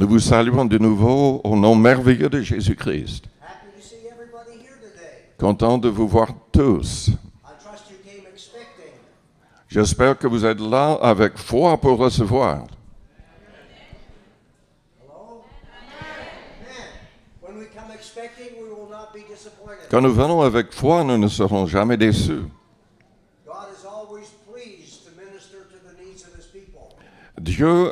Nous vous saluons de nouveau au nom merveilleux de Jésus-Christ. Happy to see everybody here today. Content de vous voir tous. I trust you came expecting. J'espère que vous êtes là avec foi pour recevoir. Hello? Amen. When we come expecting, we will not be disappointed. Quand nous venons avec foi, nous ne serons jamais déçus. God is always pleased to minister to the needs of his people. Dieu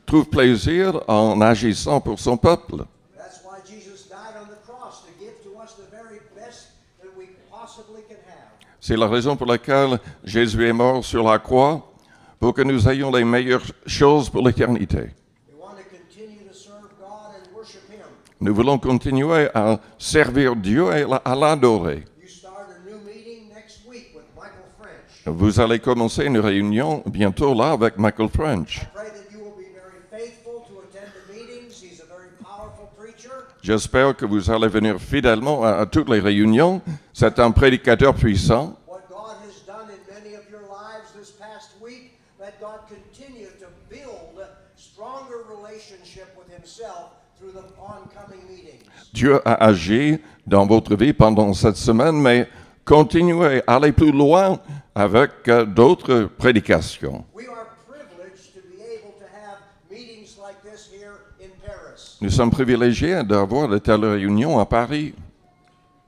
trouve plaisir en agissant pour son peuple. That's why Jesus died on the cross, to give to us the very best that we possibly can have. C'est la raison pour laquelle Jésus est mort sur la croix, pour que nous ayons les meilleures choses pour l'éternité. We want to continue to serve God and worship him. Nous voulons continuer à servir Dieu et à l'adorer. You start a new meeting next week with Michael French. Vous allez commencer une réunion bientôt là avec Michael French. I pray that you will be very faithful to attend the meetings. He's a very powerful preacher. J'espère que vous allez venir fidèlement à toutes les réunions. C'est un prédicateur puissant. What God has done in many of your lives this past week, let God continue to build a stronger relationship with himself through the oncoming meetings. Dieu a agi dans votre vie pendant cette semaine, mais continuez à aller plus loin avec d'autres prédications. We are privileged to be able to have meetings like this here in Paris. Nous sommes privilégiés d'avoir de telles réunions à Paris.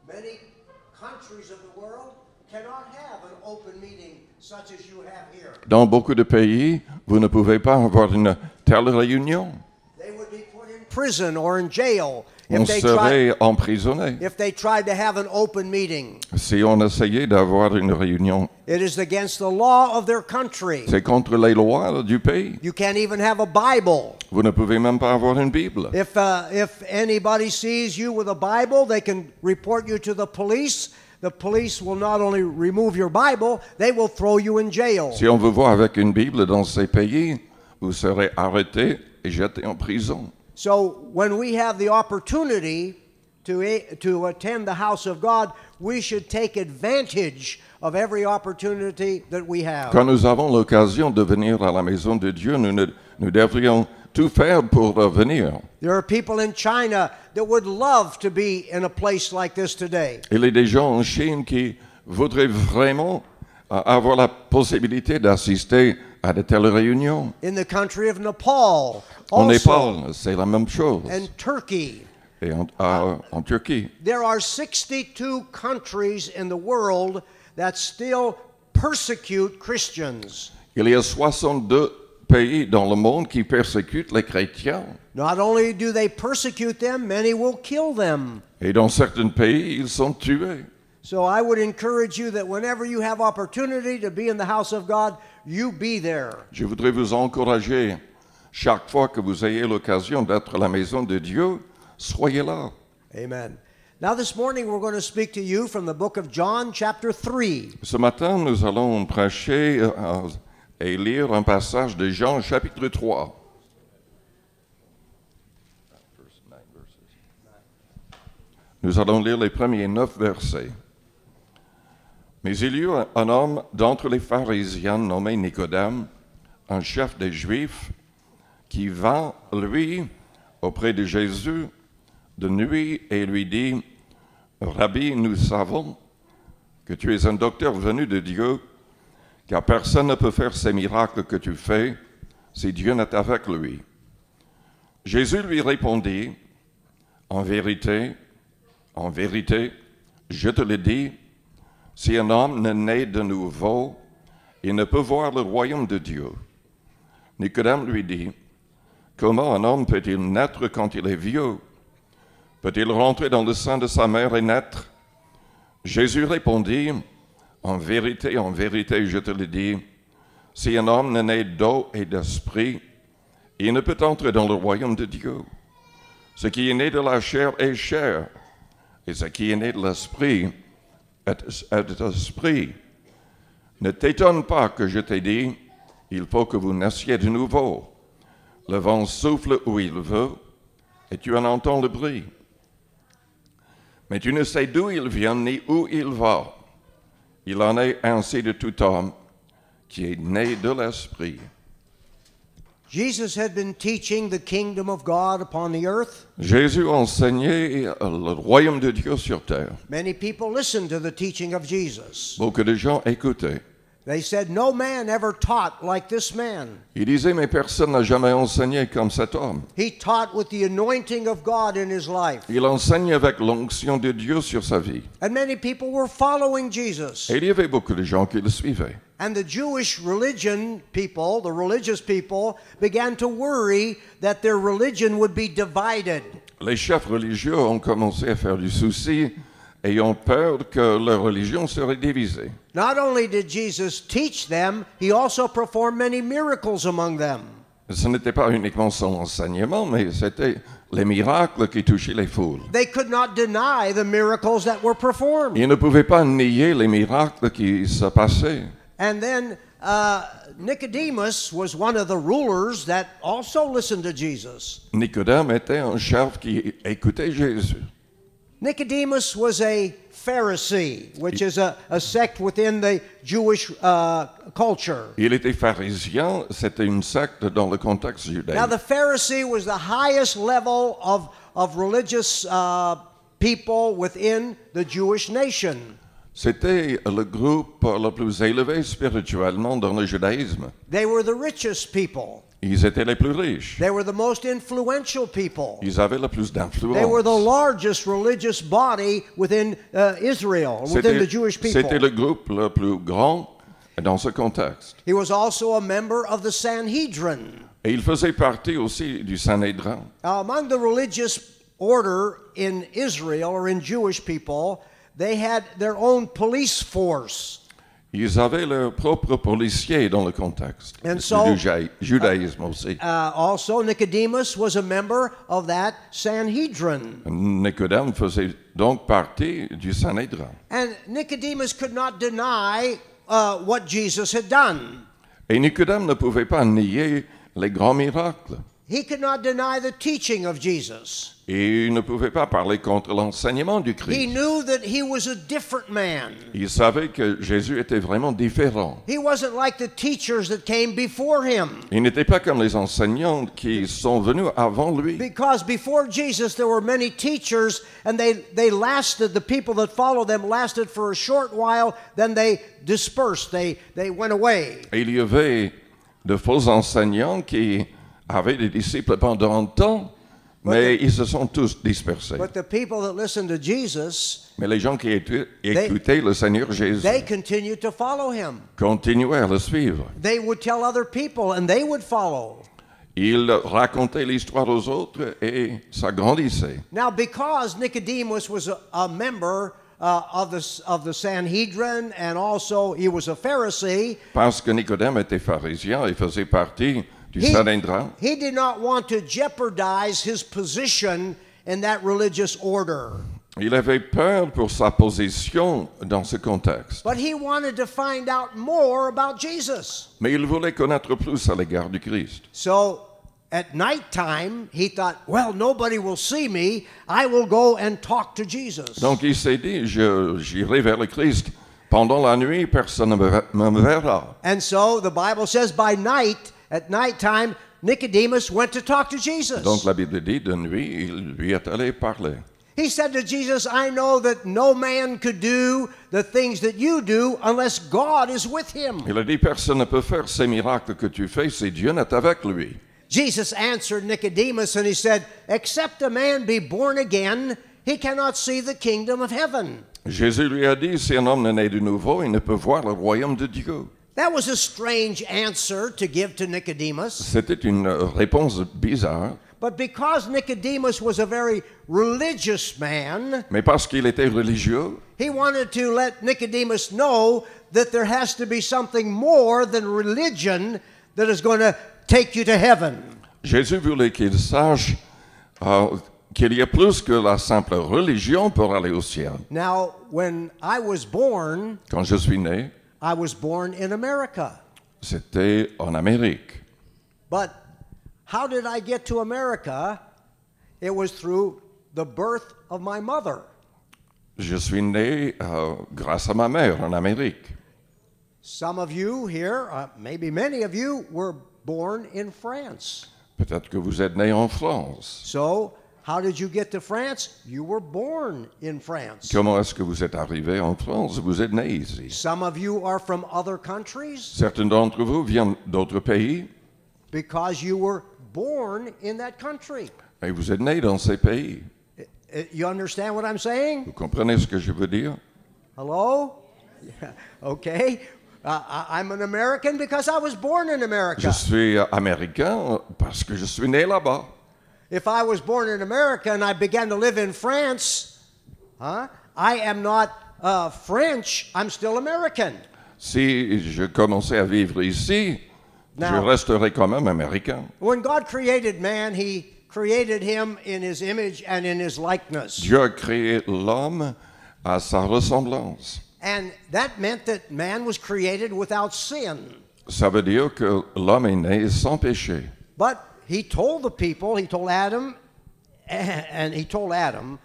Many countries of the world cannot have an open meeting such as you have here. Dans beaucoup de pays, vous ne pouvez pas avoir une telle réunion. They would be put in prison or in jail On serait emprisonné if they tried to have an open meeting. si on essayait d'avoir une réunion. It is against the law of their country. C'est contre les lois du pays. You can't even have a Bible. Vous ne pouvez même pas avoir une Bible. If anybody sees you with a Bible, they can report you to the police. The police will not only remove your Bible, they will throw you in jail. Si on vous voit avec une Bible dans ces pays, vous serez arrêté et jeté en prison. So when we have the opportunity to attend the house of God, we should take advantage of every opportunity that we have. Quand nous avons l'occasion de venir à la maison de Dieu, nous devrions tout faire pour venir. There are people in China that would love to be in a place like this today. Il y a des gens en Chine qui voudraient vraiment avoir la possibilité d'assister à de telles réunions. In the country of Nepal, En also, Népal, c'est la même chose. and Turkey. Et en Turquie. There are 62 countries in the world that still persecute Christians. Il y a 62 pays dans le monde qui persécutent les chrétiens. Not only do they persecute them, many will kill them. Et dans certains pays, ils sont tués. So I would encourage you that whenever you have opportunity to be in the house of God, you be there. Je voudrais vous encourager, chaque fois que vous ayez l'occasion d'être à la maison de Dieu, soyez là. Amen. Now this morning we're going to speak to you from the book of John chapter 3. Ce matin, nous allons prêcher et lire un passage de Jean chapitre 3. Nous allons lire les premiers 9 versets. Mais il y eut un homme d'entre les pharisiens nommé Nicodème, un chef des Juifs, qui vint, lui, auprès de Jésus de nuit et lui dit, « Rabbi, nous savons que tu es un docteur venu de Dieu, car personne ne peut faire ces miracles que tu fais si Dieu n'est avec lui. » Jésus lui répondit, « en vérité, je te le dis, si un homme ne naît de nouveau, il ne peut voir le royaume de Dieu. » Nicodème lui dit, « Comment un homme peut-il naître quand il est vieux? Peut-il rentrer dans le sein de sa mère et naître? » Jésus répondit, « en vérité, je te le dis, si un homme ne naît d'eau et d'esprit, il ne peut entrer dans le royaume de Dieu. Ce qui est né de la chair est chair, et ce qui est né de l'esprit est esprit. Ne t'étonne pas que je t'ai dit, il faut que vous naissiez de nouveau. Le vent souffle où il veut, et tu en entends le bruit. Mais tu ne sais d'où il vient ni où il va. Il en est ainsi de tout homme qui est né de l'esprit. » Jesus had been teaching the kingdom of God upon the earth. Jésus enseignait le royaume de Dieu sur terre. Many people listened to the teaching of Jesus. Beaucoup de gens écoutaient. They said, no man ever taught like this man. Il disait, mais personne n'a jamais enseigné comme cet homme. He taught with the anointing of God in his life. Il enseigne avec l'onction de Dieu sur sa vie. And many people were following Jesus. Et il y avait beaucoup de gens qui le suivaient. And the Jewish religion people, the religious people, began to worry that their religion would be divided. Les chefs religieux ont commencé à faire du souci et ont peur que leur religion serait divisée. Not only did Jesus teach them, he also performed many miracles among them. Ce n'était pas uniquement son enseignement, mais c'était les miracles qui touchaient les foules. They could not deny the miracles that were performed. Ils ne pouvaient pas nier les miracles qui se passaient. And then Nicodemus was one of the rulers that also listened to Jesus. Nicodème était un chef qui écoutait Jésus. Nicodemus was a Pharisee, which is a sect within the Jewish culture. Il était pharisien, c'était une secte dans le contexte Now, judaïque. the Pharisee was the highest level of religious people within the Jewish nation. C'était le groupe le plus élevé spirituellement dans le judaïsme. They were the richest people. Ils étaient les plus riches. They were the most influential people. Ils avaient le plus They were the d'influence. largest religious body within Israel, within the Jewish C'était people. le groupe le plus grand dans ce contexte. He was also a member of the Sanhedrin. Et il faisait partie aussi du Sanhédrin. Among the religious order in Israel or in Jewish people, they had their own police force. Ils avaient leur propre policier dans le contexte And so, du judaïsme aussi. Also, Nicodemus was a member of that Sanhedrin. Nicodème faisait donc partie du Sanhédrin. And Nicodemus could not deny what Jesus had done. Et Nicodème ne pouvait pas nier les grands miracles. He could not deny the teaching of Jesus. Et il ne pouvait pas parler contre l'enseignement du He Christ. knew that he was a different man. Il savait que Jésus était vraiment différent. He wasn't like the teachers that came before him. Il n'était pas comme les enseignants qui sont venus avant lui. Because before Jesus, there were many teachers, and they lasted, the people that followed them lasted for a short while, then they dispersed, they went away. Et il y avait de faux enseignants qui avaient des disciples pendant un temps, mais ils se sont tous dispersés. But the people that listened to Jesus, Mais les gens qui écoutaient le Seigneur Jésus they continued to follow him. continuaient à le suivre. They would tell other people, and they would follow. Ils racontaient l'histoire aux autres et ça grandissait. Now, because Nicodemus was a member of the Sanhedrin, and also he was a Pharisee, Parce que Nicodème était pharisien et faisait partie du Sanhédrin, he did not want to jeopardize his position in that religious order. il avait peur pour sa position dans ce contexte. But he wanted to find out more about Jesus. Mais il voulait connaître plus à l'égard du Christ. So at nighttime, he thought, well, nobody will see me. I will go and talk to Jesus. Donc il s'est dit, j'irai vers le Christ. Pendant la nuit, personne ne me verra. And so the Bible says by night, at nighttime, Nicodemus went to talk to Jesus. Donc la Bible dit, de nuit, il lui est allé parler. He said to Jesus, I know that no man could do the things that you do unless God is with him. Il a dit, personne ne peut faire ces miracles que tu fais si Dieu n'est avec lui. Jesus answered Nicodemus and he said, except a man be born again, he cannot see the kingdom of heaven. Jésus lui a dit, si un homme n'est né de nouveau, il ne peut voir le royaume de Dieu. That was a strange answer to give to Nicodemus. C'était une réponse bizarre, But because Nicodemus was a very religious man, mais parce qu'il était religieux, he wanted to let Nicodemus know that there has to be something more than religion that is going to take you to heaven. Jésus voulait qu'il sache qu'il y a plus que la simple religion pour aller au ciel. Now, when I was born, Quand je suis né, I was born in America. c'était en Amérique. But how did I get to America? It was through the birth of my mother. Je suis né grâce à ma mère en Amérique. Some of you here, maybe many of you, were born in France. Peut-être que vous êtes né en France. So, how did you get to France? You were born in France. Comment est-ce que vous êtes arrivé en France? Vous êtes né ici. Some of you are from other countries Certains d'entre vous viennent d'autres pays because you were born in that country. et vous êtes né dans ces pays. You understand what I'm saying? Vous comprenez ce que je veux dire? Hello? Yeah. Okay. I'm an American because I was born in Je America. suis américain parce que je suis né là-bas. If I was born in America and I began to live in France, I am not French, I'm still American. Si je commençais à vivre ici, je Now- resterais quand même américain. When God created man, he created him in his image and in his likeness. Dieu a créé l'homme à sa ressemblance. And that meant that man was created without sin. Ça veut dire que l'homme est né sans péché. But he told the people, he told Adam, and he told Adam,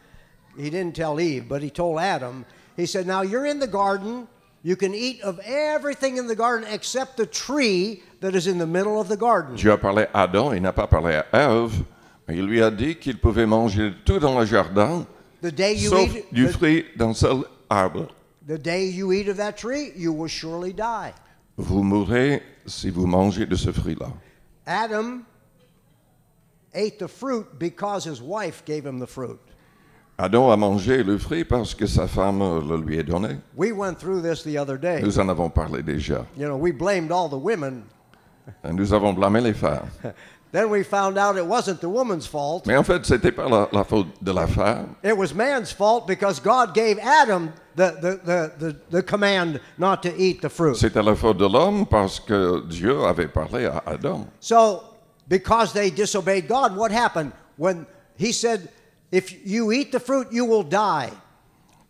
he didn't tell Eve, but he told Adam, he said, now you're in the garden, you can eat of everything in the garden except the tree that is in the middle of the garden. Dieu a parlé à Adam, il n'a pas parlé à Ève, mais il lui a dit qu'il pouvait manger tout dans le jardin, The day you sauf eat, du fruit d'un seul arbre. the day you eat of that tree, you will surely die. Vous mourrez si vous mangez de ce fruit-là. Adam ate the fruit because his wife gave him the fruit. Adam a mangé le fruit parce que sa femme le lui a donné. We went through this the other day. Nous en avons parlé déjà. You know, we blamed all the women. Nous avons blâmé les femmes. Then we found out it wasn't the woman's fault. Mais en fait, ce n'était pas la faute de la femme. It was man's fault because God gave Adam the command not to eat the fruit. C'était la faute de l'homme parce que Dieu avait parlé à Adam. So, because they disobeyed God, what happened? When he said, if you eat the fruit, you will die.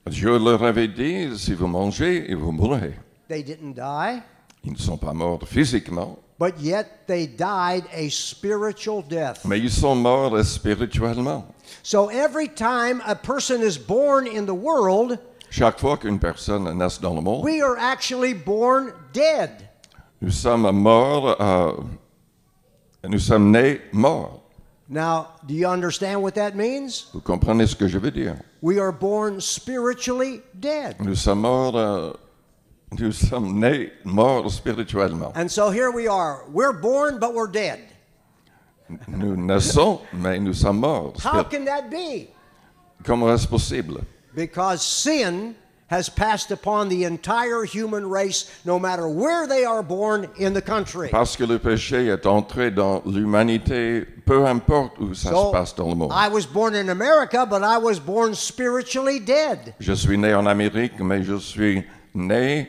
Dieu leur avait dit, si vous mangez, vous mourrez. They didn't die, Ils ne sont pas morts physiquement, but yet they died a spiritual death. mais ils sont morts spirituellement. So every time a person is born in the world, Chaque fois qu'une personne naît dans le monde, we are actually born dead. nous sommes morts, nous sommes nés morts. Now, do you understand what that means? Vous comprenez ce que je veux dire? We are born spiritually dead. Nous sommes morts, nous sommes nés morts spirituellement. And so here we are. We're born, but we're dead. Nous naissons, mais nous sommes morts. How can that be? Comment est-ce possible? Because sin has passed upon the entire human race, no matter where they are born in the country. Parce que le péché est entré dans l'humanité, peu importe où ça se passe dans le monde. I was born in America, but I was born spiritually dead. Je suis né en Amérique, mais je suis né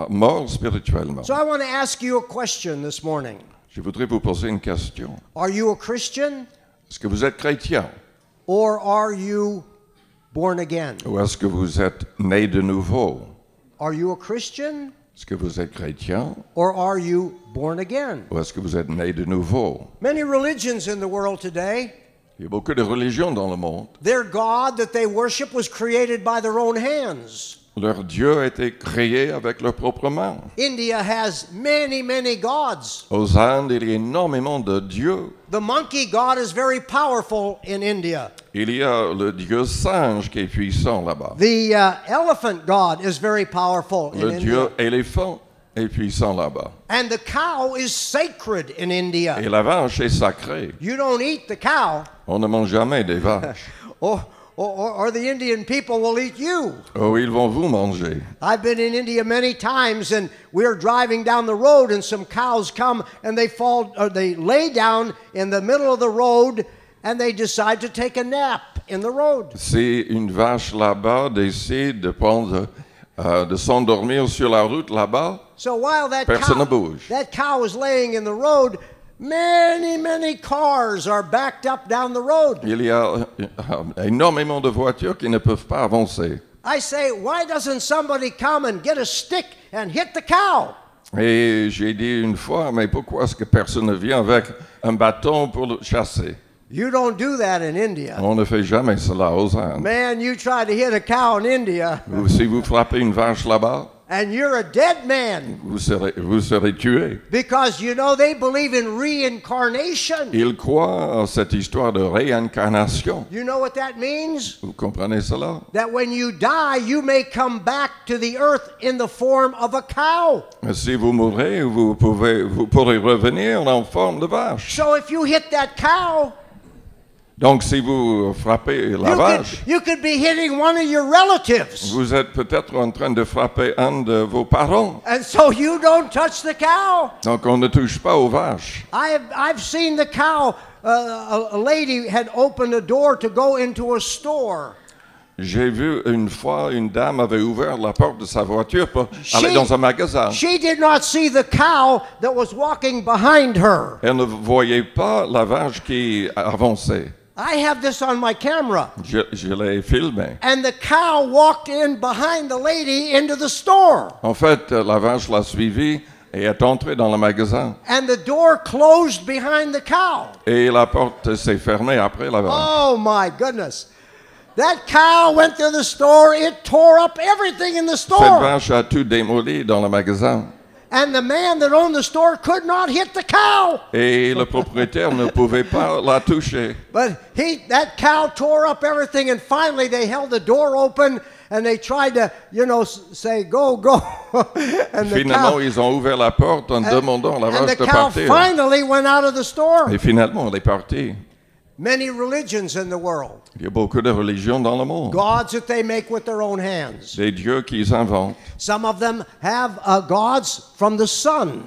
mort spirituellement. So I want to ask you a question this morning. Je voudrais vous poser une question. Are you a Christian Est-ce que vous êtes chrétien? or are you born again? Ou est-ce que vous êtes né de nouveau? Are you a Christian Est-ce que vous êtes chrétien? or are you born again? Ou est-ce que vous êtes né de nouveau? Many religions in the world today, Il y a beaucoup de religions dans le monde. their God that they worship was created by their own hands. Leur Dieu a été créé avec leurs propres mains. India has many, many gods. Aux Indes, il y a énormément de dieux. The monkey god is very powerful in India. Il y a le dieu singe qui est puissant là-bas. The elephant god is very powerful in Le dieu India. éléphant est puissant là-bas. And the cow is sacred in Et India. la vache est sacrée. You don't eat the cow, On ne mange jamais des vaches. or the Indian people will eat you. Oh, ils vont vous manger. I've been in India many times, and we're driving down the road, and some cows come and they lay down in the middle of the road, and they decide to take a nap in the road. Si une vache là-bas décide de s'endormir sur la route là-bas, So while that personne ne bouge. cow is laying in the road, many cars are backed up down the road. Il y a énormément de voitures qui ne peuvent pas avancer. I say, why doesn't somebody come and get a stick and hit the cow? Et j'ai dit une fois, mais pourquoi est-ce que personne ne vient avec un bâton pour le chasser? You don't do that in India. On ne fait jamais cela aux Indes. Man, you try to hit a cow in India, Si vous frappez une vache là-bas, and you're a dead man. vous serez tué. Because, you know, they believe in reincarnation. Ils croient en cette histoire de réincarnation. You know what that means? Vous comprenez cela? That when you die, you may come back to the earth in the form of a cow. Si vous mourrez, vous pourrez revenir en forme de vache. So if you hit that cow, Donc, si vous frappez la vache, you could be hitting one of your relatives. vous êtes peut-être en train de frapper un de vos parents. And so you don't touch the cow. Donc, on ne touche pas aux vaches. I've seen the cow. A lady had opened a door to go into a store. J'ai vu une fois, une dame avait ouvert la porte de sa voiture pour aller dans un magasin. She did not see the cow that was walking behind her. Elle ne voyait pas la vache qui avançait. I have this on my camera. Je l'ai filmé. And the cow walked in behind the lady into the store. En fait, la vache l'a suivi et est entrée dans le magasin. And the door closed behind the cow. Et la porte s'est fermée après la vache. Oh my goodness. That cow went to the store, it tore up everything in the Cette store. vache a tout démoli dans le magasin. And the man that owned the store could not hit the cow. Et le propriétaire ne pouvait pas la toucher. But that cow tore up everything, and finally they held the door open and they tried to, say, go, go. And Finalement, ils ont ouvert la porte en demandant à la vache de partir. And the cow finally went out of the store. Et finalement, elle est partie. Many religions in the world. Il y a beaucoup de religions dans le monde. Gods that they make with their own hands. Des dieux qu'ils inventent. Some of them have gods from the sun.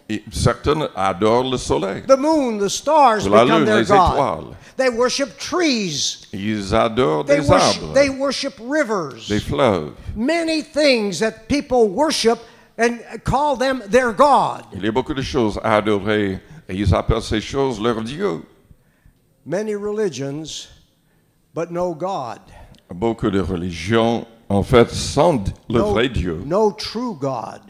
Et certaines adorent le soleil. The moon, the stars La become lune, their les god. étoiles. They worship trees. Ils adorent des arbres, They worship rivers. des fleuves. Many things that people worship and call them their god. Il y a beaucoup de choses à adorer et ils appellent ces choses leur Dieu. Many religions, but no God. Beaucoup de religions, en fait, sans le vrai Dieu. No true God.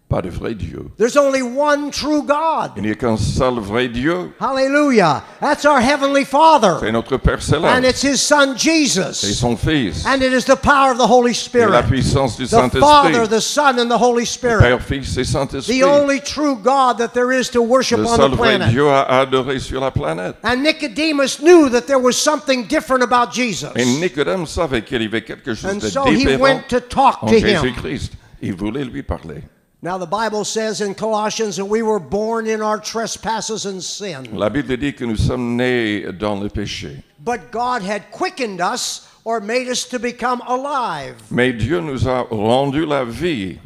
Pas de vrai Dieu. There's only one true God. Il n'y a qu'un seul vrai Dieu. Hallelujah. That's our Heavenly Father. C'est notre Père Céleste. And it's His Son C'est Jesus. son Fils. And it is the power of the Holy Et la Spirit. puissance du The Father, Saint-Esprit. the Son, and the Holy Spirit. Père, Fils et Saint-Esprit. The only true God that there is to worship Le on seul the vrai planet. Dieu à adorer sur la planète. And Nicodemus knew that there was something different about Jesus. Et Nicodème savait qu'il y avait quelque chose And de so he différent went to talk en to him. Jésus-Christ. Il voulait lui parler. Now the Bible says in Colossians that we were born in our trespasses and sin. La Bible dit que nous sommes nés dans le péché. But God had quickened us or made us to become alive. Mais Dieu nous a rendu la vie,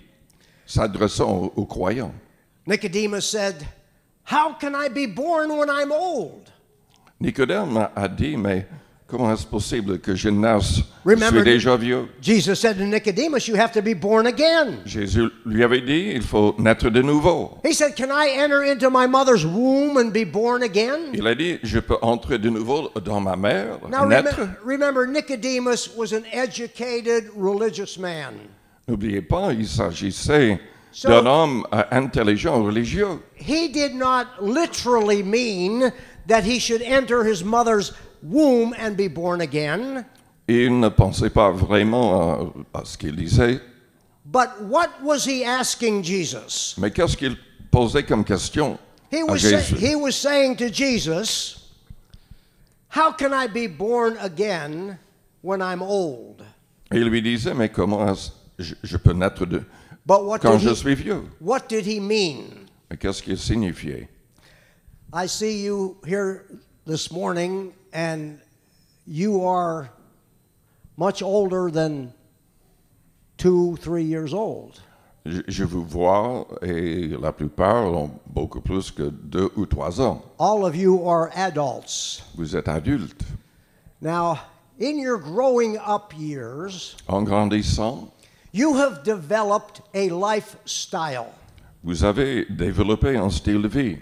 s'adressant aux croyants. Nicodemus said, "How can I be born when I'm old?" Nicodème a dit, mais comment est-ce possible que je naisse? Je Remember, suis déjà vieux. Jesus said to Nicodemus, "You have to be born again." Jésus lui avait dit, il faut naître de nouveau. He said, "Can I enter into my mother's womb and be born again?" Il a dit, je peux entrer de nouveau dans ma mère, Now naître. remember, Nicodemus was an educated religious man. N'oubliez pas, il s'agissait So- d'un homme intelligent, religieux. He did not literally mean that he should enter his mother's womb and be born again. Il ne pensait pas vraiment à ce qu'il disait. But what was he asking Jesus? Mais qu'est-ce qu'il posait comme question He à was, Jésus? he was saying to Jesus, "How can I be born again when I'm old?" Et il lui disait, mais comment est-ce je peux naître But what quand did, je he, suis vieux? what did he mean? Mais qu'est-ce qu'il signifiait? I see you here this morning, and you are much older than 2-3 years old. Je vous vois, et la plupart ont beaucoup plus que 2 ou 3 ans. All of you are adults. Vous êtes adultes. Now, in your growing up years, En grandissant, you have developed a lifestyle. vous avez développé un style de vie.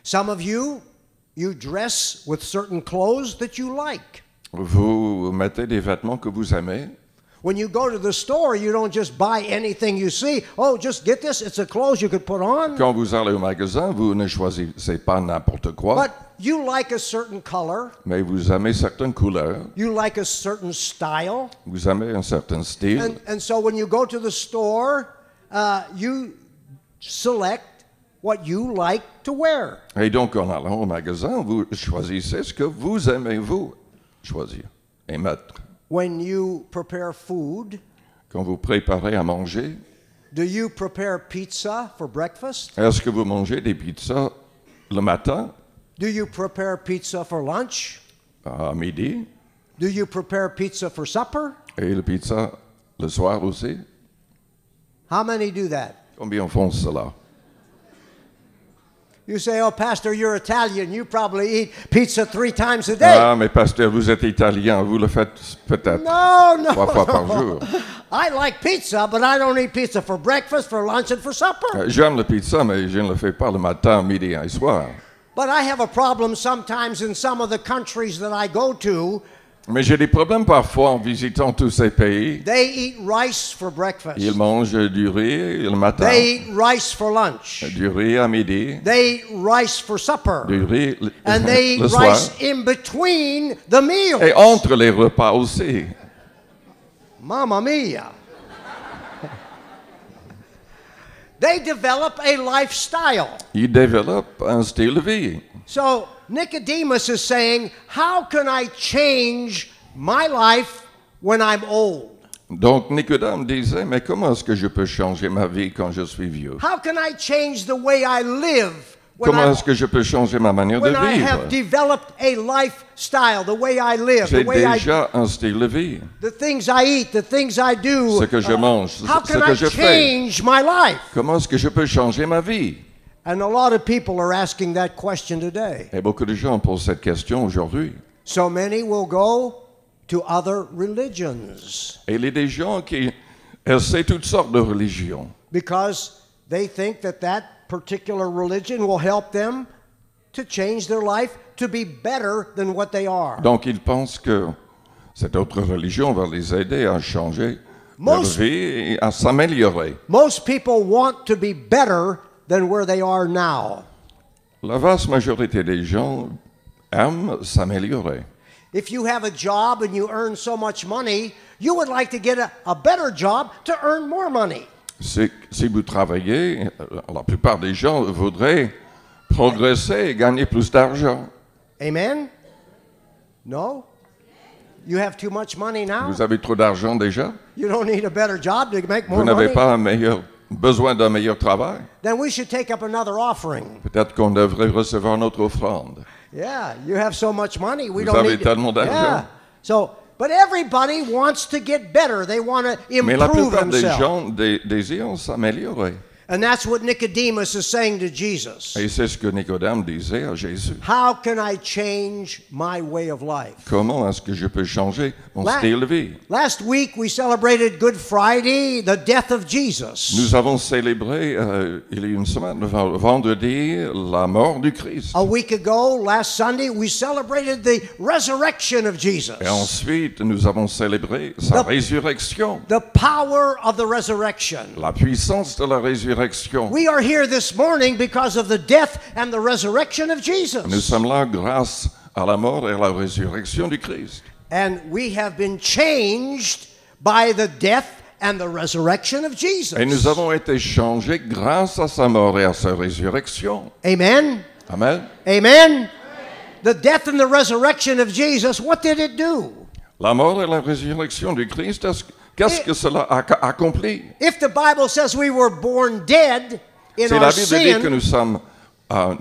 Some of you dress with certain clothes that you like. Vous mettez des vêtements que vous aimez. When you go to the store, you don't just buy anything you see. Oh, just get this. It's a clothes you could put on. Quand vous allez au magasin, vous ne choisissez pas n'importe quoi, But you like a certain color. mais vous aimez certaines couleurs, You like a certain style. vous aimez un certain style. And so when you go to the store, you select what you like to wear. Et donc, en allant au magasin, vous choisissez ce que vous aimez, vous, choisir et mettre. When you prepare food, Quand vous préparez à manger, do you prepare pizza for breakfast? est-ce que vous mangez des pizzas le matin, Do you prepare pizza for lunch? à midi, Do you prepare pizza for supper? et le pizza le soir aussi? How many do that? Combien font cela? You say, oh, Pastor, you're Italian. You probably eat pizza 3 times a day. Ah, mais pasteur, vous êtes italien, vous le faites peut-être No, 3 fois par jour. I like pizza, but I don't eat pizza for breakfast, for lunch, and for supper. J'aime la pizza, mais je ne le fais pas le matin, midi et soir. But I have a problem sometimes in some of the countries that I go to. Mais j'ai des problèmes parfois en visitant tous ces pays. They eat rice for breakfast. Ils mangent du riz le matin, They eat rice for lunch. du riz à midi, They eat rice for supper. du riz And they le eat soir, rice in between the meals. et entre les repas aussi. Mamma mia. They develop a lifestyle. Ils développent un style de vie. So Nicodemus is saying, how can I change my life when I'm old? Donc Nicodème disait, mais comment est-ce que je peux changer ma vie quand je suis vieux? How can I change the way I live when, Comment est-ce que je peux changer ma manière de when I have vivre? developed a lifestyle, the way I live, J'ai the way déjà un style de vie. the things I eat, the things I do. Ce que je mange, How ce can que I je fais. change my life? Comment est-ce que je peux changer ma vie? And a lot of people are asking that question today. Et beaucoup de gens posent cette question aujourd'hui. So many will go to other religions Et il y a des gens qui essaient toutes sortes de religions. because they think that that particular religion will help them to change their life to be better than what they are. Donc ils pensent que cette autre religion va les aider à changer leur Most- vie et à s'améliorer. Most people want to be better than where they are now. La vaste majorité des gens aiment s'améliorer. If you have a job and you earn so much money, you would like to get a better job to earn more money. Si vous travaillez, la plupart des gens voudraient progresser et gagner plus d'argent. Amen? No? You have too much money now? Vous avez trop d'argent déjà? You don't need a better job to make more Vous n'avez money? pas besoin d'un meilleur travail? Then we should take up another offering. Peut-être qu'on devrait recevoir notre offrande. Yeah, you have so much money. We Vous don't avez need tellement d'argent. Yeah. So, but everybody wants to get better. They want to Mais la improve plupart des themselves. gens désirent s'améliorer. And that's what Nicodemus is saying to Jesus. Et c'est ce que Nicodème disait à Jésus. How can I change my way of life? Comment est-ce que je peux changer mon La- style de vie? Last week we celebrated Good Friday, the death of Jesus. Nous avons célébré, il y a une semaine, vendredi, la mort du Christ. A week ago, last Sunday, we celebrated the resurrection of Jesus. Et ensuite, nous avons célébré sa The- résurrection. The power of the resurrection. La puissance de la résurrection. We are here this morning because of the death and the resurrection of Nous Jesus. sommes là grâce à la mort et à la résurrection du Christ. And we have been changed by the death and the resurrection of Jesus. Et nous avons été changés grâce à sa mort et à sa résurrection. Amen. Amen. Amen. The death and the resurrection of Jesus, what did it do? La mort et la résurrection du Christ, qu'est-ce que cela a accompli? If the Bible says we were born dead in Si our la Bible dit que sin, nous sommes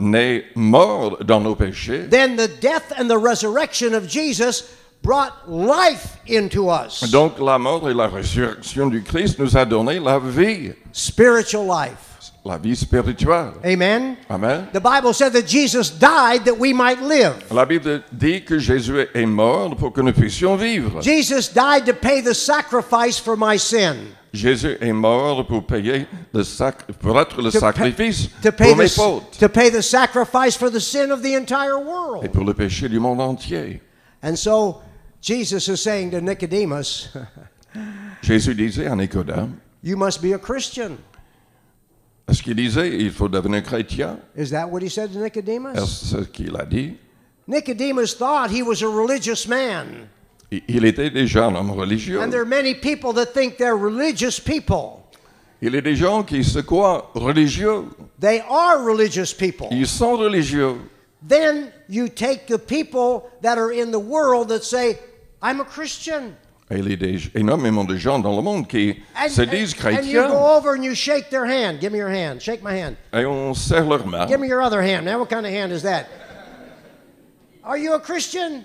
nés morts dans nos péchés, then the death and the resurrection of Jesus brought life into us. donc la mort et la résurrection du Christ nous a donné la vie spirituelle. Amen. Amen. The Bible said that Jesus died that we might live. La Bible dit que Jésus est mort pour que nous puissions vivre. Jesus died to pay the sacrifice for my sin. Jésus est mort pour payer pour être le sacrifice To pour mes fautes pay the sacrifice for the sin of the entire et world. pour le péché du monde entier. And so Jesus is saying to Nicodemus, Jésus disait à Nicodème, you must be a Christian. est-ce qu'il disait il faut devenir chrétien? Is that what he said to Nicodemus? Est-ce ce qu'il a dit? Nicodemus thought he was a religious man. Il était déjà un homme religieux. And there are many people that think they're religious people. Il y a des gens qui se croient religieux. They are religious people. Ils sont religieux. Then you take the people that are in the world that say, I'm a Christian. Et il y a énormément de gens dans le monde qui se disent And you chrétiens. go over and you shake their hand. Give me your hand. Shake my hand. Et on serre leur main. Give me your other hand. Now, what kind of hand is that? Are you a Christian?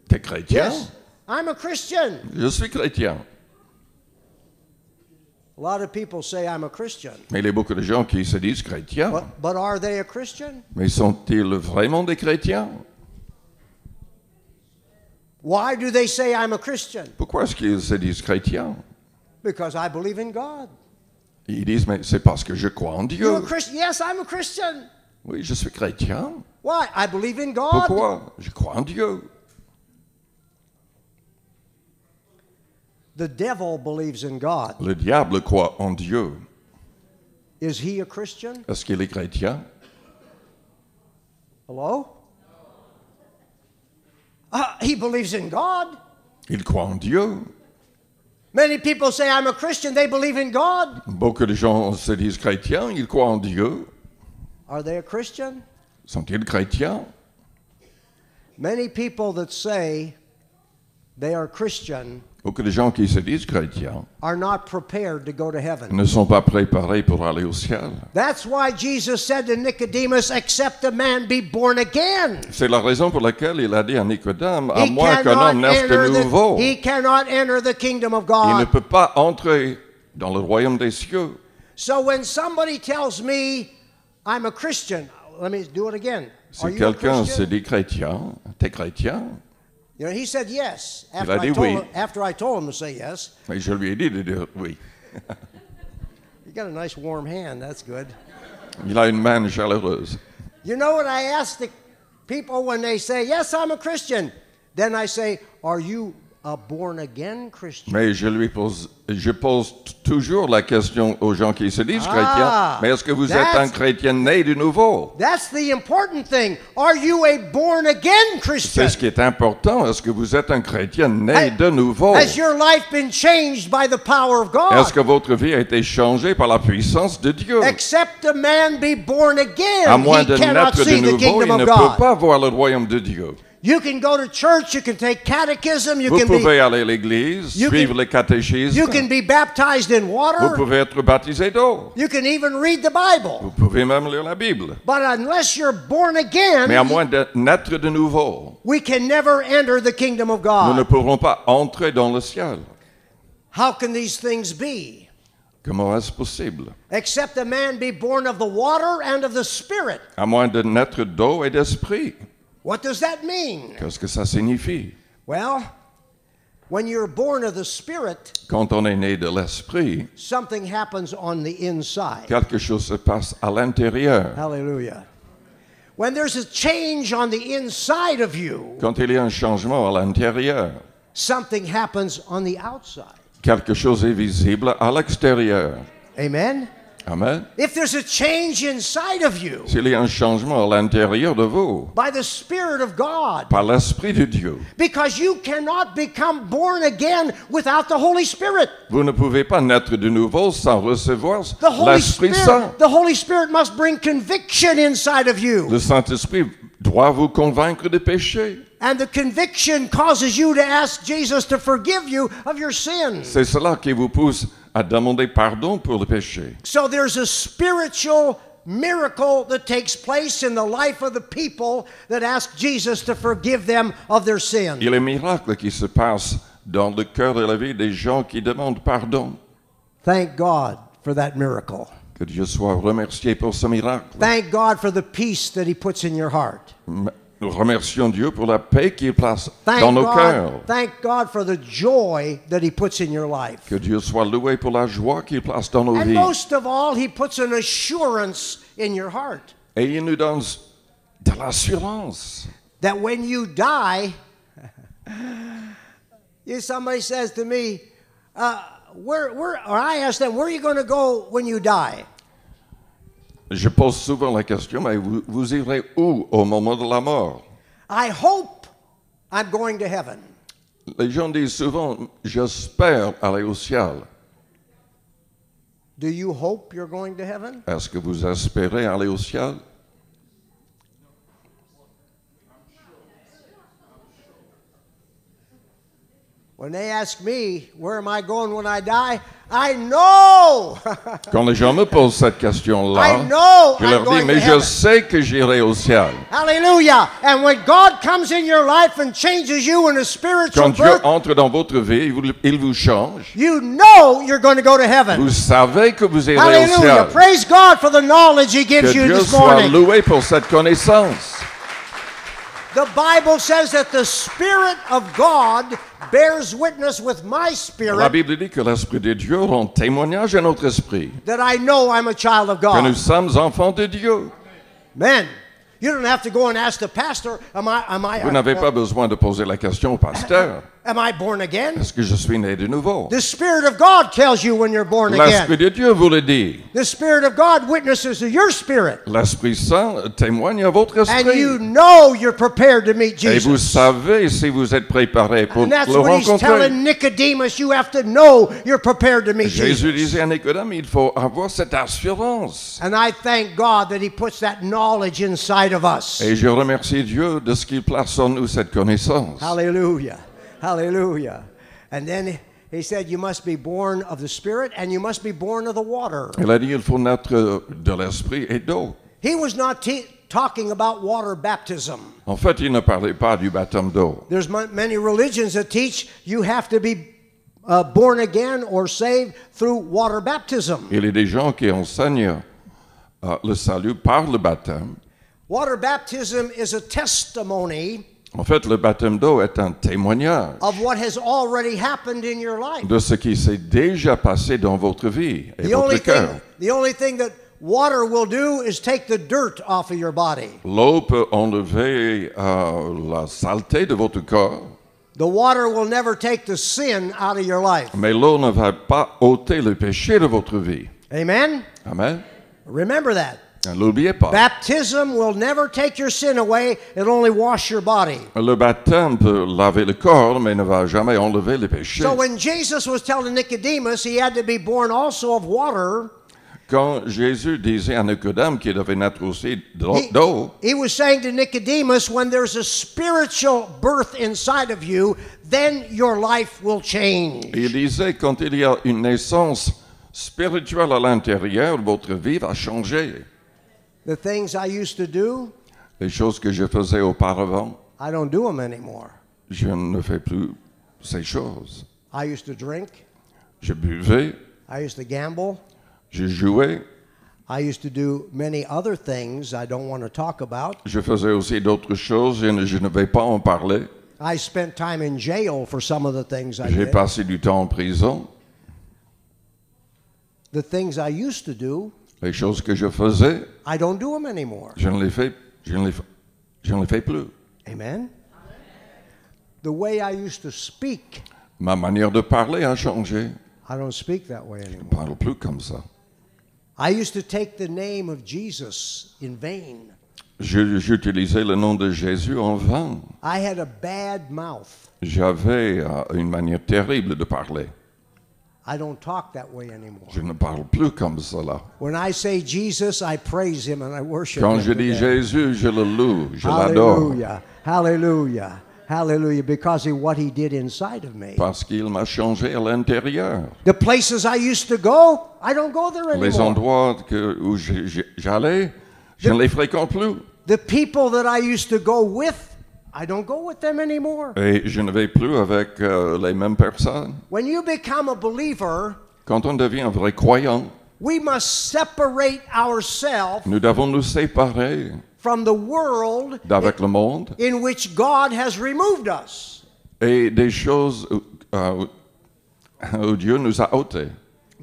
T'es chrétien? Yes. I'm a Christian. Je suis chrétien. A lot of people say I'm a Christian. Mais il y a beaucoup de gens qui se disent chrétiens. But are they a Christian? Mais sont-ils vraiment des chrétiens? Why do they say I'm a Christian? Pourquoi est-ce qu'ils se disent chrétiens? Because I believe in God. Ils disent, mais c'est parce que je crois en Dieu. You're a Christian? Yes, I'm a Christian. Oui, je suis chrétien. Why? I believe in God. Pourquoi? Je crois en Dieu. The devil believes in God. Le diable croit en Dieu. Is he a Christian? Est-ce qu'il est chrétien? Hello? He believes in God. Il croit en Dieu. Many people say I'm a Christian. They believe in God. Beaucoup de gens se disent chrétiens, ils croient en Dieu. Are they a Christian? Sont-ils chrétiens? Many people that say they are Christian Beaucoup de gens qui se disent chrétiens are not prepared to go to heaven. ne sont pas préparés pour aller au ciel. That's why Jesus said to Nicodemus, except a man be born again. C'est la raison pour laquelle il a dit à Nicodème, à He moins qu'un homme naisse de nouveau, he cannot enter the kingdom of il ne God. peut pas entrer dans le royaume des cieux. So when somebody tells me I'm a Christian, let me do it again. Are Si you a quelqu'un se Christian? dit chrétien, t'es chrétien? You know, he said yes Il a dit oui. after I told him to say yes. Mais je lui ai dit de dire oui. You got a nice warm hand. That's good. Il a une main chaleureuse. You know what I ask the people when they say, yes, I'm a Christian? Then I say, are you a born-again Christian? Mais je pose toujours la question aux gens qui se disent chrétiens, mais est-ce que vous êtes un chrétien né de nouveau? That's the important thing. Are you a born-again Christian? C'est ce qui est important. Est-ce que vous êtes un chrétien né de nouveau? Has your life been changed by the power of Est-ce que God? votre vie a été changée par la puissance de Dieu? Except a man be born À again, moins he de cannot naître de see the nouveau, kingdom il of ne peut God. pas voir le royaume de Dieu. You can go to church, you can take catechism, you Vous can pouvez aller à l'église, You suivre can- le catéchisme. you can be baptized in Vous water, pouvez être baptisé d'eau. you can even read the Bible. Vous pouvez même lire la Bible. But unless you're born Mais à again, moins de naître de nouveau, we can never enter the kingdom of nous ne God. pourrons pas entrer dans le ciel. How can these things be? Comment est-ce possible? Except a man be born of the water and of the Spirit. À moins de naître d'eau et d'esprit. What does that mean? Qu'est-ce que ça signifie? Well, when you're born of the Spirit, Quand on est né de l'esprit, something happens on the inside. quelque chose se passe à l'intérieur. Hallelujah. When there's a change on the inside of you, Quand il y a un changement à l'intérieur, something happens on the outside. quelque chose est visible à l'extérieur. Amen? Amen. If there's a change inside of you S'il y a un changement à l'intérieur de vous, by the Spirit of God, par l'Esprit de Dieu, because you cannot become born again without the Holy Spirit. vous ne pouvez pas naître de nouveau sans recevoir The Holy l'Esprit Saint. Spirit, the Holy Spirit must bring conviction inside of you. Le Saint-Esprit doit vous convaincre de péché. And the conviction causes you to ask Jesus to forgive you of your sins. C'est cela qui vous pousse à demander pardon pour le péché. So there's a spiritual miracle that takes place in the life of the people that ask Jesus to forgive them of their sins. Il y a un miracle qui se passe dans le cœur et la vie des gens qui demandent pardon. Thank God for that miracle. Que Dieu soit remercié pour ce miracle. Thank God for the peace that He puts in your heart. Nous remercions Dieu pour la paix qu'il place Thank dans nos cœurs. thank God for the joy that He puts in your life. Que Dieu soit loué pour la joie qu'il place dans nos And vies. most of all, He puts an assurance in your heart Et il nous donne de l'assurance. that when you die, somebody says to me, or I ask them, where are you going to go when you die? Je pose souvent la question, mais vous irez où au moment de la mort? I hope I'm going to heaven. Les gens disent souvent, j'espère aller au ciel. Do you hope you're going to heaven? Est-ce que vous espérez aller au ciel? When they ask me, where am I going when I die? I know! Quand les gens me posent cette question-là, I know je I'm leur dis, going mais to je heaven. sais que j'irai au ciel. Hallelujah! And when God comes in your life and changes you in a spiritual Quand Dieu birth, entre dans votre vie, il vous change. you know you're going to go to heaven. Vous savez que vous irez au Hallelujah! ciel. Praise God for the knowledge He Que gives you Dieu this soit morning. loué pour cette connaissance. The Bible says that the Spirit of God bears witness with my La spirit Bible dit que l'Esprit de Dieu rend témoignage à notre esprit that I know I'm a child of que nous God. sommes enfants de Dieu. Man, you don't have to go and ask the pastor, Vous n'avez pas besoin de poser la question au pasteur. am I born again? Est-ce que je suis né de nouveau? The Spirit of God tells you when you're born L'Esprit again. de Dieu vous le dit. The Spirit of God witnesses to your spirit. L'Esprit Saint témoigne à votre And you esprit. know you're prepared to meet Et vous Jesus. savez si vous êtes préparé pour And that's le what He's rencontrer. telling Nicodemus. You have to know you're prepared to meet Jésus Jesus. disait à Nicodème, il faut avoir cette assurance. And I thank God that He puts that knowledge inside of us. Et je remercie Dieu de ce qu'il place en nous cette connaissance. Hallelujah. Hallelujah. And then He said, you must be born of the Spirit and you must be born of the water. Il a dit, il faut naître de l'esprit et d'eau. He was not talking about water baptism. En fait, il ne parlait pas du baptême d'eau. There's many religions that teach you have to be born again or saved through water baptism. Il y a des gens qui enseignent le salut par le baptême. Water baptism is a testimony En fait, le baptême d'eau est un témoignage of what has already happened in your life. de ce qui s'est déjà passé dans votre vie et votre cœur. The only thing that water will do is take the dirt off of your body. L'eau peut enlever la saleté de votre corps, The water will never take the sin out of your life. mais l'eau ne va pas ôter le péché de votre vie. Amen? Amen. Remember that. Ne l'oubliez pas. Baptism will never take your sin away. It'll only wash your body. Le baptême peut laver le corps, mais ne va jamais enlever le péché. So when Jesus was telling Nicodemus he had to be born also of water, Quand Jésus disait à Nicodème qu'il devait naître aussi d'eau, he was saying to Nicodemus, when there's a spiritual birth inside of you, then your life will change. il disait quand il y a une naissance spirituelle à l'intérieur, votre vie va changer. The things I used to do, Les choses que je faisais auparavant, I don't do them anymore. je ne fais plus ces choses. I used to drink. Je buvais, I used to gamble. je jouais, I used to do many other things I don't want to talk about. je faisais aussi d'autres choses et je ne vais pas en parler. I spent time in jail for some of the things I J'ai did. passé du temps en prison. The things I used to do, Les choses que je faisais, I don't do them anymore. je ne les fais plus. Amen? The way I used to speak, Ma manière de parler a changé. I don't speak that way Je ne anymore. parle plus comme ça. I used to take the name of Jesus in vain. J'utilisais le nom de Jésus en vain. I had a bad mouth. J'avais une manière terrible de parler. I don't talk that way anymore. Je ne parle plus comme cela. When I say Jesus, I praise Him and I worship Quand Him. je dis today. Jésus, je le loue, je l'adore. Hallelujah. Hallelujah. Hallelujah. Because of what He did inside of me. Parce qu'il m'a changé à l'intérieur. The places I used to go, I don't go there Les anymore. endroits où j'allais, je ne les fréquente plus. The people that I used to go with, I don't go with them anymore. Et je ne vais plus avec les mêmes personnes. When you become a believer, Quand on devient un vrai croyant, we must separate ourselves nous devons nous séparer from the world d'avec le monde in which God has removed us. et des choses où Dieu nous a ôtés.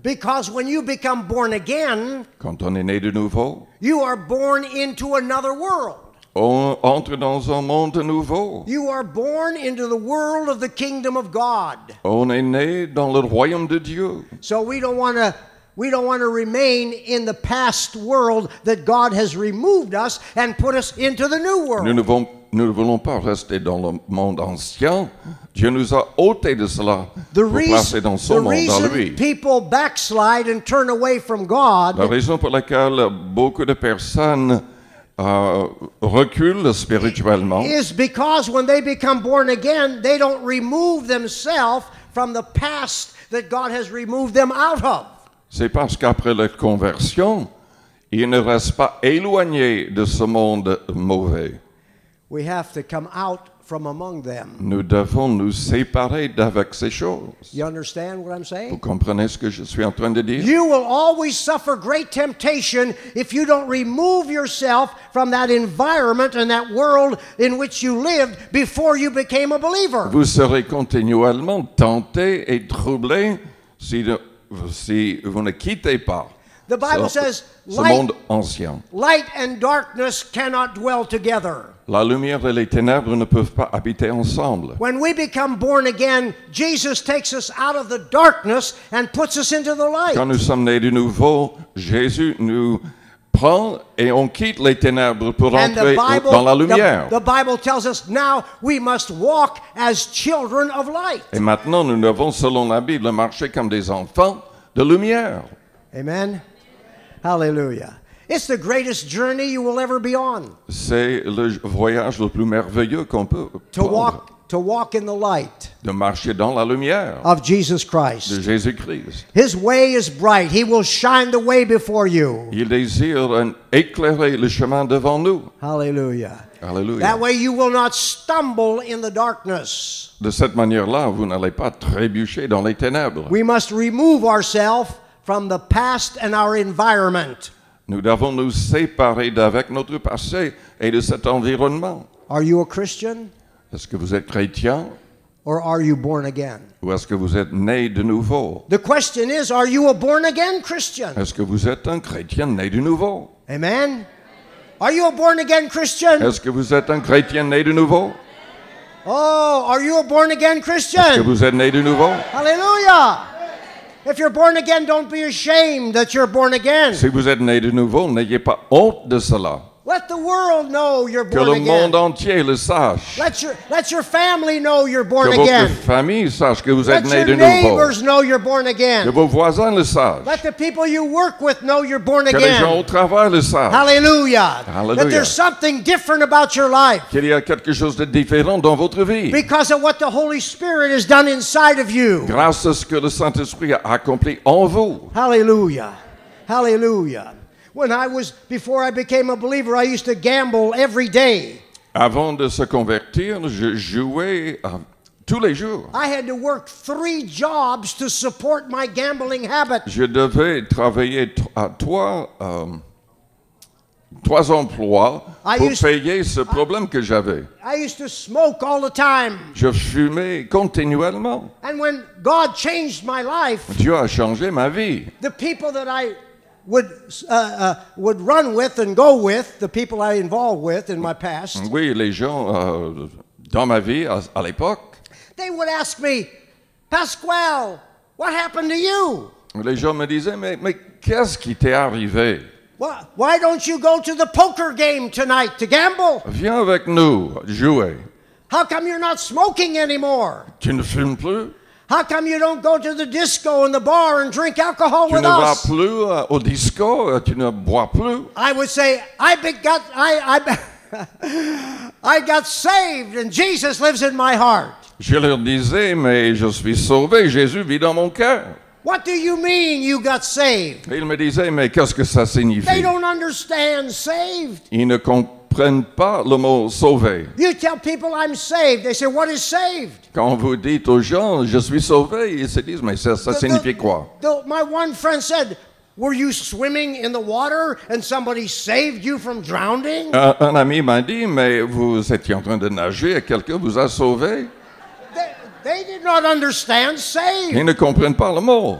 Because when you become born again, Quand on est né de nouveau, you are born into another world. on entre dans un monde nouveau. You are born into the world of the kingdom of God. On est né dans le royaume de Dieu. So we don't want to remain in the past world that God has removed us and put us into the new Nous world. ne nous ne voulons pas rester dans le monde ancien. Dieu nous a ôtés de cela pour passer dans son monde à lui. People backslide and turn away from God La raison pour laquelle beaucoup de personnes reculent spirituellement, is because when they become born again, they don't remove themselves from the past that God has removed them out of. c'est parce qu'après leur conversion, ils ne restent pas éloignés de ce monde mauvais. We have to come out from among them. Nous devons nous séparer d'avec ces choses. You understand what I'm Vous saying? comprenez ce que je suis en train de dire? You will always suffer great temptation if you don't remove yourself from that environment and that world in which you lived before you became a believer. Vous serez continuellement tentés et troublés si vous ne quittez pas The Bible says, ce monde ancien. light and darkness cannot dwell together. La lumière et les ténèbres ne peuvent pas habiter ensemble. When we become born again, Jesus takes us out of the darkness and puts us into the light. Quand nous sommes nés de nouveau, Jésus nous prend et on quitte les ténèbres pour And entrer dans la lumière. the Bible tells us now we must walk as children of light. Et maintenant, nous devons, selon la Bible, marcher comme des enfants de lumière. Amen. Hallelujah. It's the greatest journey you will ever be on. C'est le voyage le plus merveilleux qu'on peut prendre, To walk in the light de marcher dans la lumière of Jesus Christ. de Jésus-Christ. His way is bright. He will shine the way before you. Il désire éclairer le chemin devant nous. Hallelujah. Alléluia. That way you will not stumble in the darkness. De cette manière-là, vous n'allez pas trébucher dans les ténèbres. We must remove ourselves from the past and our environment. Nous devons nous séparer d'avec notre passé et de cet environnement. Are you a Christian Est-ce que vous êtes chrétien or are you born again? ou est-ce que vous êtes né de nouveau? The question is, are you a born again Christian? Est-ce que vous êtes un chrétien né de nouveau? Amen. Are you a born again Christian? Est-ce que vous êtes un chrétien né de nouveau? Oh, are you a born again Est-ce que Christian? vous êtes né de nouveau? Hallelujah. If you're born again, don't be ashamed that you're born again. Si vous êtes né de nouveau, n'ayez pas honte de cela. Let the world know you're Que born le again. monde entier le sache. Let your family know you're born Que votre again. famille sache que vous êtes Let né your de nouveau. neighbors know you're born Que again. vos voisins le sachent. Let the people you work with know you're born Que les gens au again. travail le sachent. Hallelujah. Hallelujah. That there's something different about your life Qu'il y a quelque chose de différent dans votre vie. because of what the Holy Spirit has done inside of you. Grâce à ce que le Saint-Esprit a accompli en vous. Hallelujah. Hallelujah. Before I became a believer, I used to gamble every day. Avant de se convertir, je jouais tous les jours. I had to work 3 jobs to support my gambling habit. Je devais travailler à trois emplois pour payer ce problème que j'avais. I used to smoke all the time. Je fumais continuellement. And when God changed my life, Dieu a changé ma vie. the people that I would run with and go with, the people I involved with in my past, Oui, les gens dans ma vie à l'époque, they would ask me, Pasquale, what happened to you? les gens me disaient, mais qu'est-ce qui t'est arrivé? Why don't you go to the poker game tonight to gamble? Viens avec nous jouer. How come you're not smoking anymore? Tu ne fumes plus? How come you don't go to the disco and the bar and drink alcohol Tu with ne vas us? plus au disco? Tu ne bois plus? I would say, I got saved and Jesus lives in my heart. Je leur disais, mais je suis sauvé, Jésus vit dans mon cœur. What do you mean you got saved? Et ils me disaient, mais qu'est-ce que ça They signifie? don't understand saved. Ils ne comprennent pas le mot sauvé. You tell people I'm saved. They say, what is saved? Quand vous dites aux gens, je suis sauvé, ils se disent, mais ça signifie quoi? My one friend said, were you swimming in the water and somebody saved you from drowning? Un ami m'a dit, mais vous étiez en train de nager et quelqu'un vous a sauvé? They did not understand saved. Ils ne comprennent pas le mot.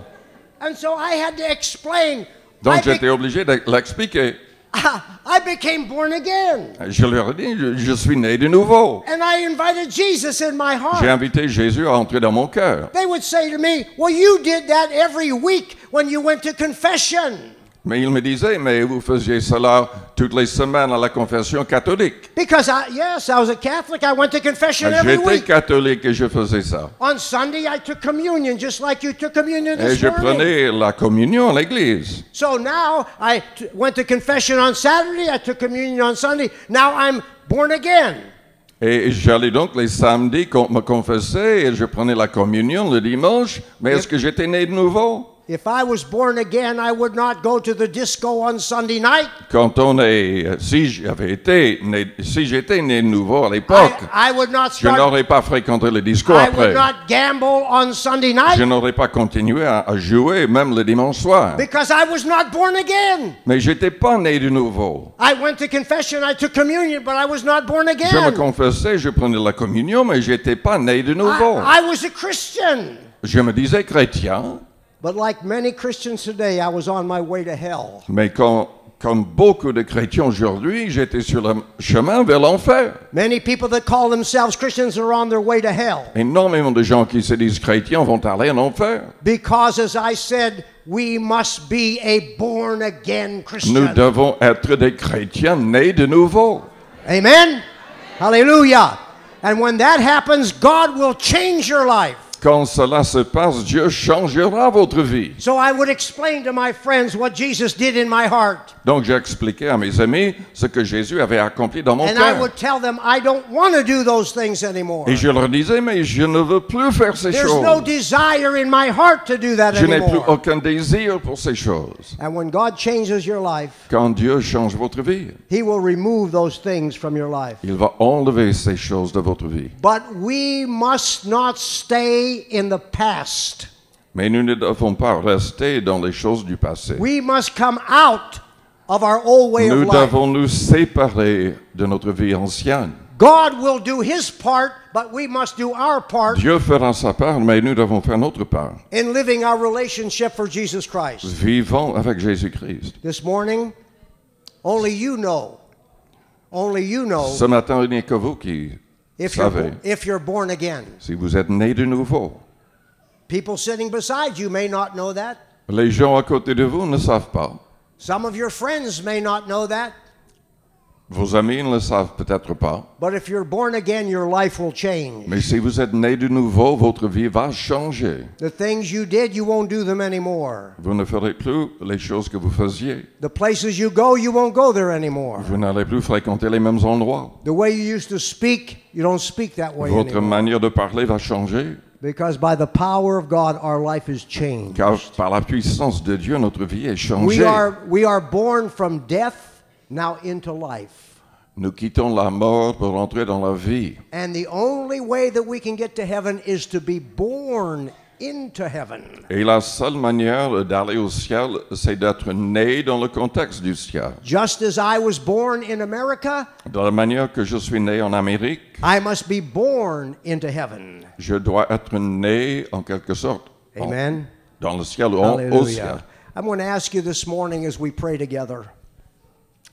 And so I had to explain. Donc j'étais obligé de l'expliquer. I became born again. Je leur ai dit, je suis né de nouveau. And I invited Jesus in my J'ai heart. invité Jésus à entrer dans mon cœur. They would say to me, well, you did that every week when you went to confession. Mais il me disait, mais vous faisiez cela toutes les semaines à la confession catholique. Because I was a Catholic. I went to confession every J'étais week. catholique et je faisais ça. On Sunday, I took communion, just like you took communion Et this je morning. prenais la communion à l'église. So now went to confession on Saturday. I took communion on Sunday. Now I'm born again. Et j'allais donc les samedis me confesser et je prenais la communion le dimanche. Mais est-ce que j'étais né de nouveau? If I was born again, I would not go to the disco on Sunday night. Si j'étais né de nouveau à l'époque, I would not je start. n'aurais pas fréquenté le disco I après. would not gamble on Sunday Je night n'aurais pas continué à jouer même le dimanche soir. because I was not born again. Mais j'étais pas né de nouveau. I went to confession. I took communion, but I was not born Je me again. confessais, je prenais la communion, mais j'étais pas né de nouveau. I was a Christian. Je me disais chrétien, But like many Christians today, I was on my way to hell. mais comme beaucoup de chrétiens aujourd'hui, j'étais sur le chemin vers l'enfer. Many people that call themselves Christians are on their way to hell. Énormément de gens qui se disent chrétiens vont aller en enfer. Because, as I said, we must be a born-again Nous Christian. devons être des chrétiens nés de nouveau. Amen? Hallelujah. And when that happens, God will change your life. Quand cela se passe, Dieu changera votre vie. So I would explain to my friends what Jesus did in my heart. Donc j'ai expliqué à mes amis ce que Jésus avait accompli dans mon And I cœur. would tell them, I don't want to do those things anymore. Et je leur disais, mais je ne veux plus faire ces There's choses. no desire in my heart to do that Je n'ai plus anymore. aucun désir pour ces choses. And when God changes your life, Quand Dieu change votre vie, He will remove those things from your life. il va enlever ces choses de votre vie. But we must not stay in the past. Mais nous ne devons pas rester dans les choses du passé. We must come out of our old way Nous of life. devons nous séparer de notre vie ancienne. God will do His part, but we must do our part Dieu fera sa part, mais nous devons faire notre part. in living our relationship for Jesus Christ. Vivons avec Jésus-Christ. This morning, only you know. Only you know Ce matin, il n'y a que vous qui if savez you're born again. si vous êtes né de nouveau. People sitting beside you may not know that. Les gens à côté de vous ne savent pas. Some of your friends may not know that. Vos amis ne le savent peut-être pas. But if you're born again, your life will change. Mais si vous êtes né de nouveau, votre vie va changer. The things you did, you won't do them anymore. Vous ne ferez plus les choses que vous faisiez. The places you go, you won't go there anymore. Vous n'allez plus fréquenter les mêmes endroits. The way you used to speak, you don't speak that way Votre anymore. manière de parler va changer. Because by the power of God, our life is changed. Car par la puissance de Dieu, notre vie est changée. We are born from death now into life. Nous quittons la mort pour entrer dans la vie. And the only way that we can get to heaven is to be born into heaven. Et la seule manière d'aller au ciel, c'est d'être né dans le contexte du ciel. Just as I was born in America, De la manière que je suis né en Amérique, I must be born into heaven. je dois être né en quelque sorte Amen. dans le ciel ou au ciel. Hallelujah. I'm going to ask you this morning as we pray together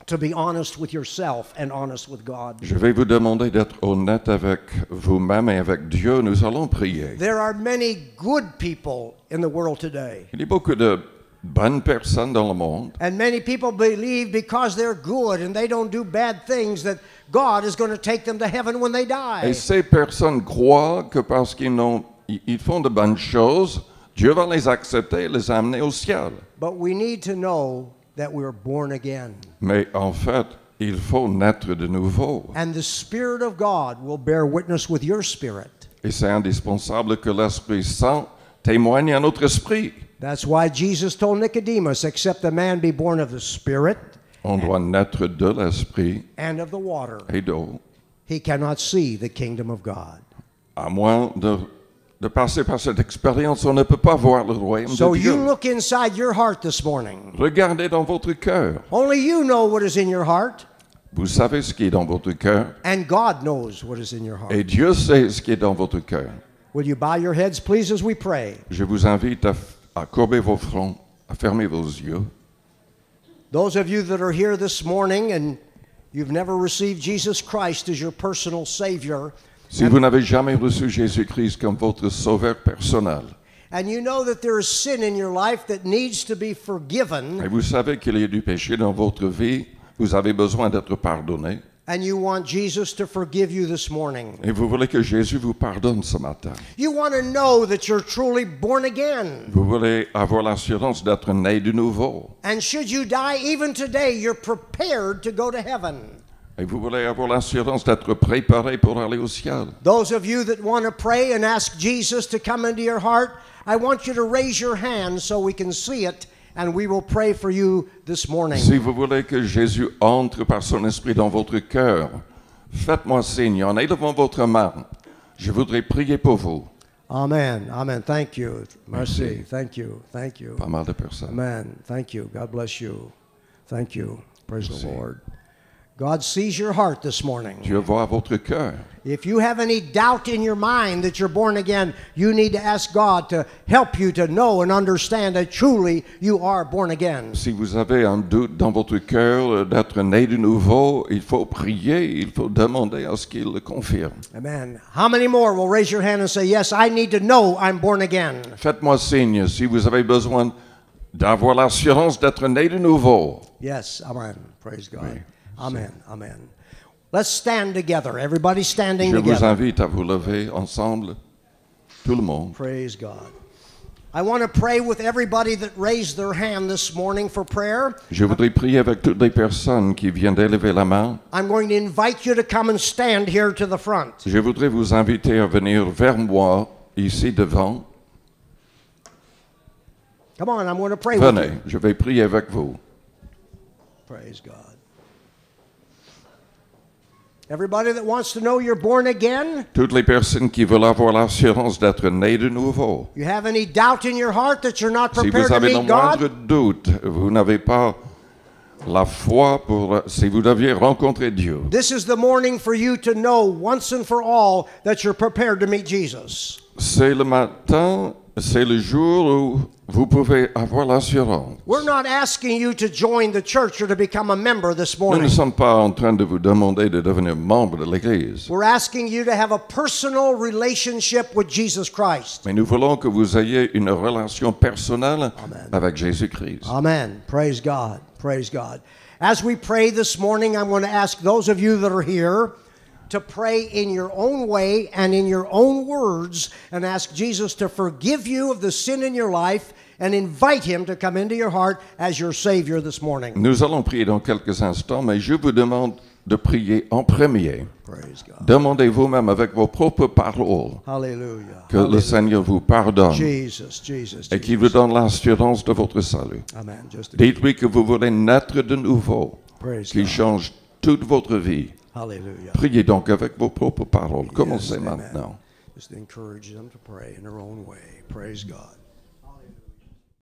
to be honest with yourself and honest with God. Je vais vous demander d'être honnête avec vous-même et avec Dieu. Nous allons prier. There are many good people in the world today. Il y a beaucoup de bonnes personnes dans le monde. And many people believe because they're good and they don't do bad things that God is going to take them to heaven when they die. Et ces personnes croient que parce ils font de bonnes choses, Dieu va les accepter et les amener au ciel. But we need to know that we're born again. Mais en fait, il faut naître de nouveau. And the Spirit of God will bear witness with your spirit. Et c'est indispensable que l'Esprit Saint témoigne à notre esprit. That's why Jesus told Nicodemus, except a man be born of the Spirit On doit naître de l'Esprit and of the water, et d'eau, he cannot see the kingdom of God. à moins de passer par cette expérience, on ne peut pas voir le royaume So de you Dieu. look inside your heart this morning. Regardez dans votre cœur. Only you know what is in your heart, Vous savez ce qui est dans votre cœur and God knows what is in your heart. et Dieu sait ce qui est dans votre cœur. Will you bow your heads, please, as we pray? Je vous invite à courber vos fronts, à fermer vos yeux. Those of you that are here this morning and you've never received Jesus Christ as your personal Savior, Si vous n'avez jamais reçu Jésus-Christ comme votre sauveur personnel, and you know that there is sin in your life that needs to be forgiven, Et vous savez qu'il y a du péché dans votre vie, vous avez besoin d'être pardonné. and you want Jesus to forgive you this morning. Et vous voulez que Jésus vous pardonne ce matin. You want to know that you're truly born again. Vous voulez avoir l'assurance d'être né de nouveau. And should you die even today, you're prepared to go to heaven. Et vous voulez avoir l'assurance d'être préparé pour aller au ciel. Those of you that want to pray and ask Jesus to come into your heart, I want you to raise your hand so we can see it, and we will pray for you this morning. Si vous voulez que Jésus entre par son esprit dans votre cœur, faites-moi signe en élevant votre main. Je voudrais prier pour vous. Amen. Amen. Thank you. Merci. Merci. Thank you. Thank you. Pas mal de personnes. Amen. Thank you. God bless you. Thank you. Praise the Merci. Lord. God sees your heart this morning. Dieu voit votre cœur. If you have any doubt in your mind that you're born again, you need to ask God to help you to know and understand that truly you are born again. Si vous avez un doute dans votre cœur d'être né de nouveau, il faut prier, il faut demander à ce qu'il le confirme. Amen. How many more will raise your hand and say, yes, I need to know I'm born again? Faites-moi signe si vous avez besoin d'avoir l'assurance d'être né de nouveau. Yes. Amen. Praise God. Oui. Amen. Amen. Let's stand together. Everybody standing Je vous together. invite à vous lever ensemble, tout le monde. Praise God. I want to pray with everybody that raised their hand this morning for prayer. Je voudrais prier avec toutes les personnes qui viennent d'élever la main. I'm going to invite you to come and stand here to the front. Je voudrais vous inviter à venir vers moi, ici devant. Come on, I'm going to pray with Venez, you. je vais prier avec vous. Praise God. Everybody that wants to know you're born again, Toutes les personnes qui veulent avoir l'assurance d'être nées de nouveau. you have any doubt in your heart that you're not Si prepared vous to avez le meet moindre God, doute, vous n'avez pas la foi pour, si vous deviez rencontrer Dieu. this is the morning for you to know once and for all that you're prepared to meet Jesus. C'est le matin, c'est le jour où vous pouvez avoir l'assurance. We're not asking you to join the church or to become a member this Nous ne morning. sommes pas en train de vous demander de devenir membre de l'Église, We're asking you to have a personal relationship with Jesus Christ. mais nous voulons que vous ayez une relation personnelle avec Jésus-Christ. Amen. Praise God. Praise God. As we pray this morning, I'm going to ask those of you that are here to pray in your own way and in your own words and ask Jesus to forgive you of the sin in your life and invite Him to come into your heart as your Savior this morning. Nous allons prier dans quelques instants, mais je vous demande de prier en premier. Praise God. Demandez vous-même avec vos propres paroles Hallelujah. que le Seigneur vous pardonne Jesus, Jesus, et qu'il vous Jesus. donne l'assurance de votre salut. Amen. Just Dites-lui que vous voulez naître de nouveau, praise qu'il God. change toute votre vie. Hallelujah. Priez donc avec vos propres paroles. Commencez Yes, amen. maintenant. Just encourage them to pray in their own way. Praise God.